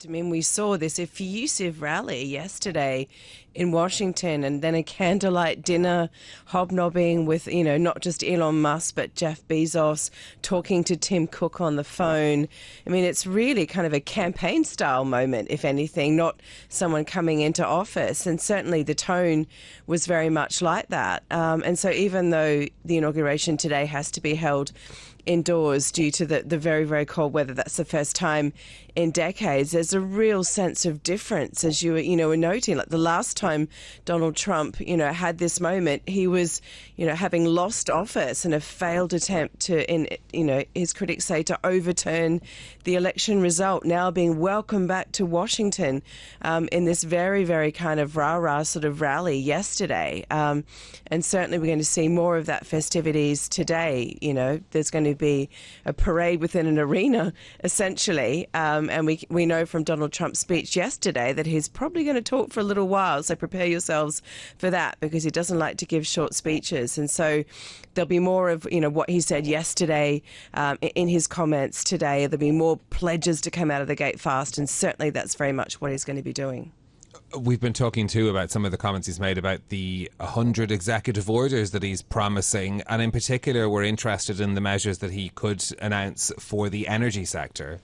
I mean, we saw this effusive rally yesterday in Washington, and then a candlelight dinner hobnobbing with, not just Elon Musk, but Jeff Bezos, talking to Tim Cook on the phone. I mean, it's really kind of a campaign style moment, if anything, not someone coming into office. And certainly the tone was very much like that. And so even though the inauguration today has to be held indoors due to the very, very cold weather, that's the first time in decades, there's a real sense of difference, as you were noting. Like the last time Donald Trump, had this moment, he was, having lost office in a failed attempt to, his critics say, to overturn the election result, now being welcomed back to Washington in this very, very kind of rah-rah sort of rally yesterday. And certainly we're going to see more of that festivities today. There's going to be a parade within an arena, essentially. And we know from Donald Trump's speech yesterday that he's probably going to talk for a little while. So prepare yourselves for that, because he doesn't like to give short speeches. And so there'll be more of, what he said yesterday in his comments today. There'll be more pledges to come out of the gate fast. And certainly that's very much what he's going to be doing. We've been talking too about some of the comments he's made about the 100 executive orders that he's promising, and in particular we're interested in the measures that he could announce for the energy sector.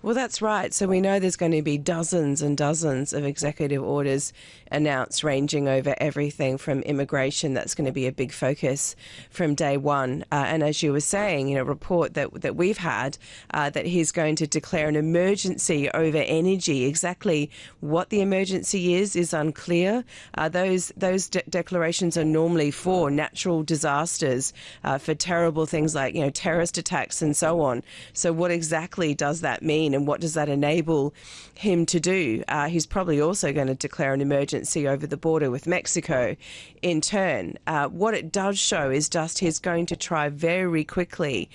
Well, that's right. So we know there's going to be dozens and dozens of executive orders announced, ranging over everything from immigration. That's going to be a big focus from day one. And as you were saying, a report that we've had, that he's going to declare an emergency over energy. Exactly what the emergency is unclear. Those declarations are normally for natural disasters, for terrible things like, terrorist attacks and so on. So what exactly does that mean? And what does that enable him to do? He's probably also going to declare an emergency over the border with Mexico in turn. What it does show is just he's going to try very quickly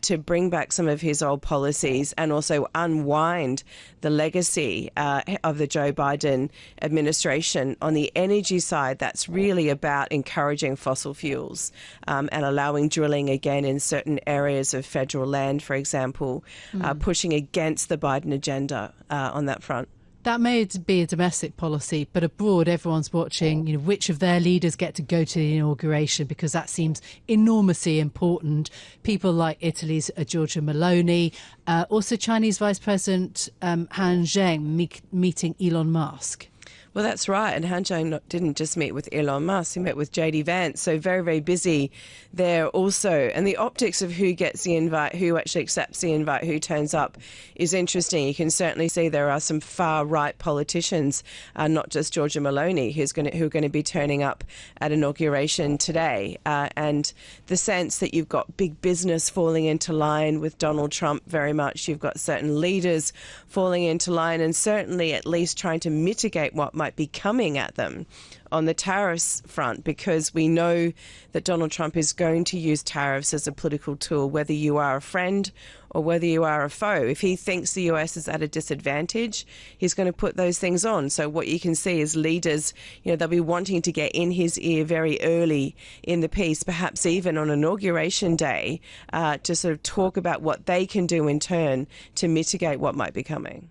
to bring back some of his old policies and also unwind the legacy of the Joe Biden administration. On the energy side, that's really about encouraging fossil fuels and allowing drilling again in certain areas of federal land, for example, pushing against the Biden agenda on that front. That may be a domestic policy, but abroad, everyone's watching, which of their leaders get to go to the inauguration, because that seems enormously important. People like Italy's Giorgia Meloni, also Chinese Vice President Han Zheng meeting Elon Musk. Well, that's right. And Han Zheng didn't just meet with Elon Musk, he met with JD Vance. So very, very busy there also. And the optics of who gets the invite, who actually accepts the invite, who turns up is interesting. You can certainly see there are some far-right politicians, not just Giorgia Meloni, who are going to be turning up at inauguration today. And the sense that you've got big business falling into line with Donald Trump very much. You've got certain leaders falling into line, and certainly at least trying to mitigate what might be coming at them on the tariffs front, because we know that Donald Trump is going to use tariffs as a political tool, whether you are a friend or whether you are a foe. If he thinks the US is at a disadvantage, he's going to put those things on. So what you can see is leaders, they'll be wanting to get in his ear very early in the piece, perhaps even on inauguration day, to sort of talk about what they can do in turn to mitigate what might be coming.